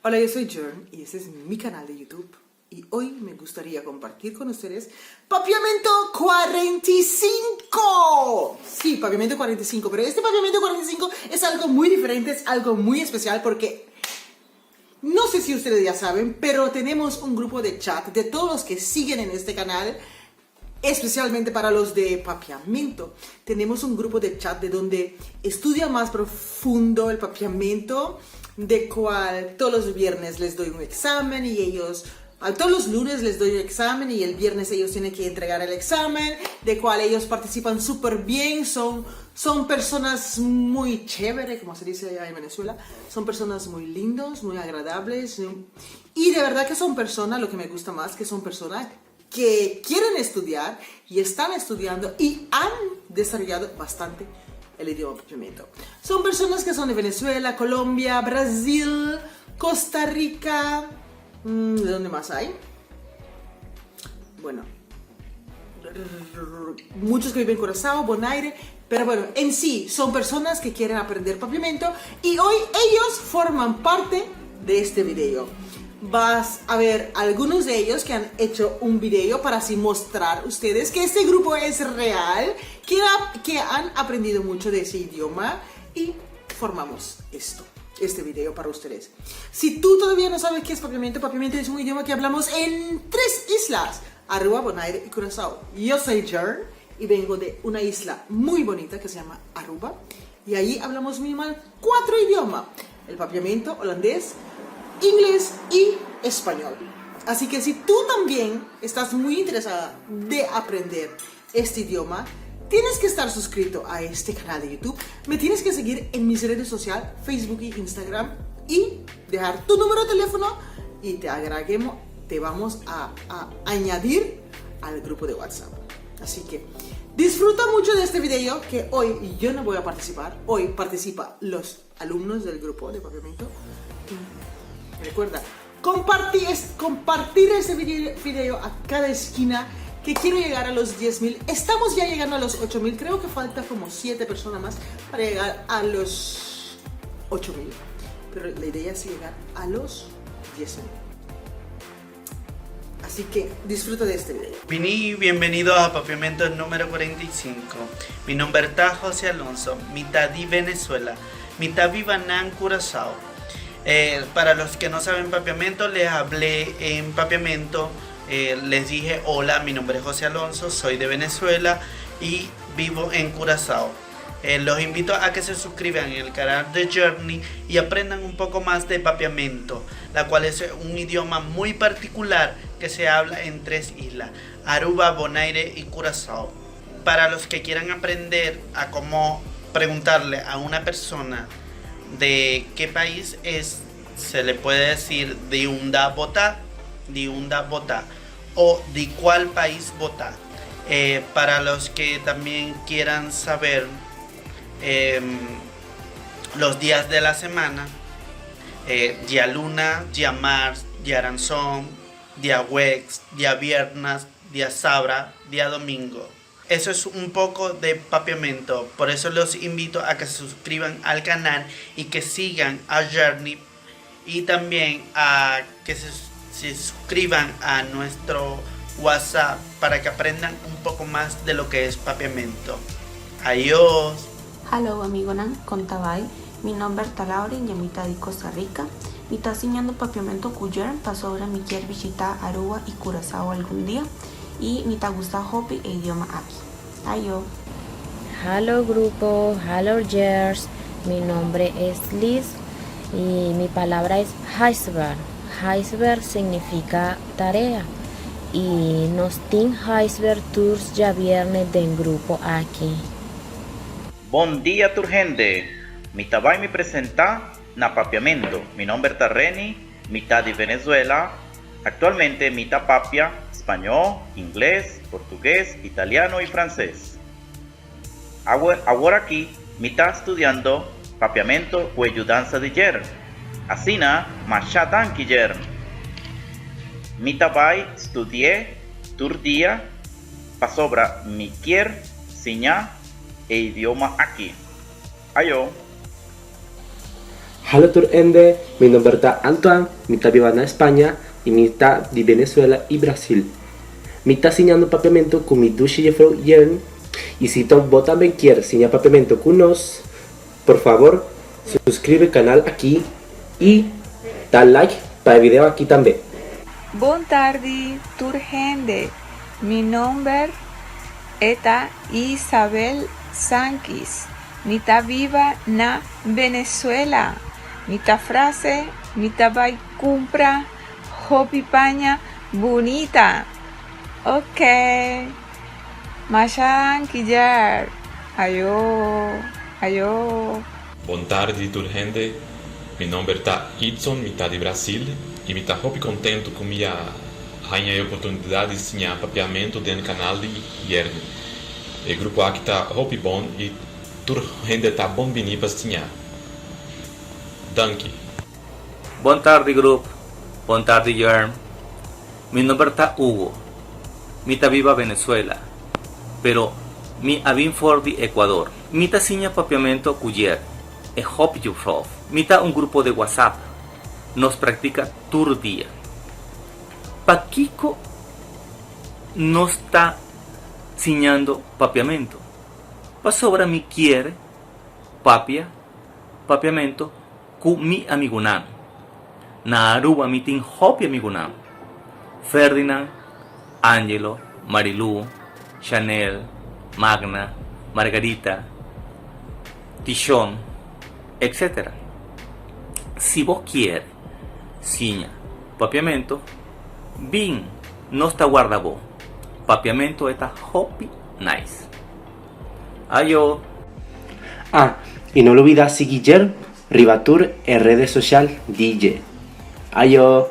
Hola, yo soy Jern y este es mi canal de YouTube y hoy me gustaría compartir con ustedes Papiamento 45. Sí, Papiamento 45, pero este Papiamento 45 es algo muy diferente, es algo muy especial porque no sé si ustedes ya saben, pero tenemos un grupo de chat de todos los que siguen en este canal, especialmente para los de papiamento. Tenemos un grupo de chat de donde estudia más profundo el papiamento, de cual todos los viernes les doy un examen y ellos, todos los lunes les doy un examen y el viernes ellos tienen que entregar el examen, de cual ellos participan súper bien, son personas muy chéveres, como se dice allá en Venezuela, son personas muy lindos, muy agradables y de verdad que son personas, lo que me gusta más, que son personas que quieren estudiar y están estudiando y han desarrollado bastante el idioma papiamento. Son personas que son de Venezuela, Colombia, Brasil, Costa Rica. ¿De dónde más hay? Bueno, muchos que viven en Curazao, Bonaire. Pero bueno, en sí son personas que quieren aprender papiamento y hoy ellos forman parte de este video. Vas a ver algunos de ellos que han hecho un video para así mostrar a ustedes que este grupo es real, que han aprendido mucho de ese idioma y formamos este video para ustedes. Si tú todavía no sabes qué es papiamento, papiamento es un idioma que hablamos en 3 islas, Aruba, Bonaire y Curazao. Yo soy Jern y vengo de una isla muy bonita que se llama Aruba y allí hablamos minimal 4 idiomas, el papiamento, holandés, inglés y español. Así que si tú también estás muy interesada de aprender este idioma, tienes que estar suscrito a este canal de YouTube, me tienes que seguir en mis redes sociales, Facebook y Instagram, y dejar tu número de teléfono y te vamos a añadir al grupo de WhatsApp. Así que disfruta mucho de este video, que hoy yo no voy a participar, hoy participan los alumnos del grupo de papiamento. Recuerda, compartir este video a cada esquina, que quiero llegar a los 10.000. Estamos ya llegando a los 8.000. Creo que falta como 7 personas más para llegar a los 8.000. Pero la idea es llegar a los 10.000. Así que disfruta de este video. Bienvenido a Papiamento número 45. Mi nombre es José Alonso, mitad de Venezuela, mitad Vivanán, Curazao. Para los que no saben papiamento, les hablé en papiamento, les dije hola, mi nombre es José Alonso, soy de Venezuela y vivo en Curazao. Los invito a que se suscriban en el canal de Journey y aprendan un poco más de papiamento, la cual es un idioma muy particular que se habla en 3 islas, Aruba, Bonaire y Curazao. Para los que quieran aprender a cómo preguntarle a una persona de qué país es, se le puede decir de dónde vota o de cuál país vota. Para los que también quieran saber los días de la semana, día luna, día martes, día ranzón, día jueves, día viernes, día sábado, día domingo. Eso es un poco de papiamento, por eso los invito a que se suscriban al canal y que sigan a Journey, y también a que se suscriban a nuestro WhatsApp para que aprendan un poco más de lo que es papiamento. Adiós. Hello amigo nan, contabay. Mi nombre es Lauren y mitad de Costa Rica. Mi está enseñando papiamento cuyer para sobre mi quiere visitar Aruba y Curazao algún día. Y mi te gusta hobby e idioma aquí. Ayo. Hello grupo, hello Jers. Mi nombre es Liz y mi palabra es Iceberg. Iceberg significa tarea. Y nos tin Iceberg Tours ya viernes del grupo aquí. Buen día turgente. Mi tabay me presenta na papiamento. Mi nombre es Reni, mitad de Venezuela. Actualmente mitad papia, español, inglés, portugués, italiano y francés. Ahora aquí mitad estudiando papiamento o ayudanza de Jern. Asina machatan que Jern. Mitad bay estudié día pa sobra mi quier siña e idioma aquí. Ayo. Halo Turende, mi nombre es Antoine, mitad vivo en España y mitad de Venezuela y Brasil. Mitad enseñando papiamento con mi duche de Jern y si vos también quieres enseñar papiamento con nos, por favor, suscribe al canal aquí y da like para el video aquí también. Buon tardi, Turgende. Mi nombre es Isabel Sankis. Mita viva na Venezuela. Mita frase, mita vai compra hopi paña bonita. Ok. Mashan Kijar. Ayo. Boa tarde, Turgende. Mi nombre está Edson, mitad de Brasil, e me está muito contento com minha rainha oportunidade de ensinar papiamento dentro do canal de Jern. O grupo aqui está muito bom e Turgende está bom bem para ensinar. Danke. Buenas tardes, grupo. Buenas tardes, Jern. Mi nombre es Hugo. Mi está viva Venezuela, pero mi avin for de Ecuador. Mi está enseña papiamento cuyer. Es hope you prof. Mi está un grupo de WhatsApp. Nos practica tur día. Paquico nos está enseñando papiamento. Pa sobra mi quiere papiamento con mi amigunam. Na Aruba mi tin hopi amigunam. Ferdinand, Angelo, Marilu, Chanel, Magna, Margarita, Tichón, etc. Si vos quieres, siña, papiamento, bien, no está guarda vos. Papiamento está hopi nice. Ayo. Y no olvides seguir Rivatur en redes sociales DJ. Ayo.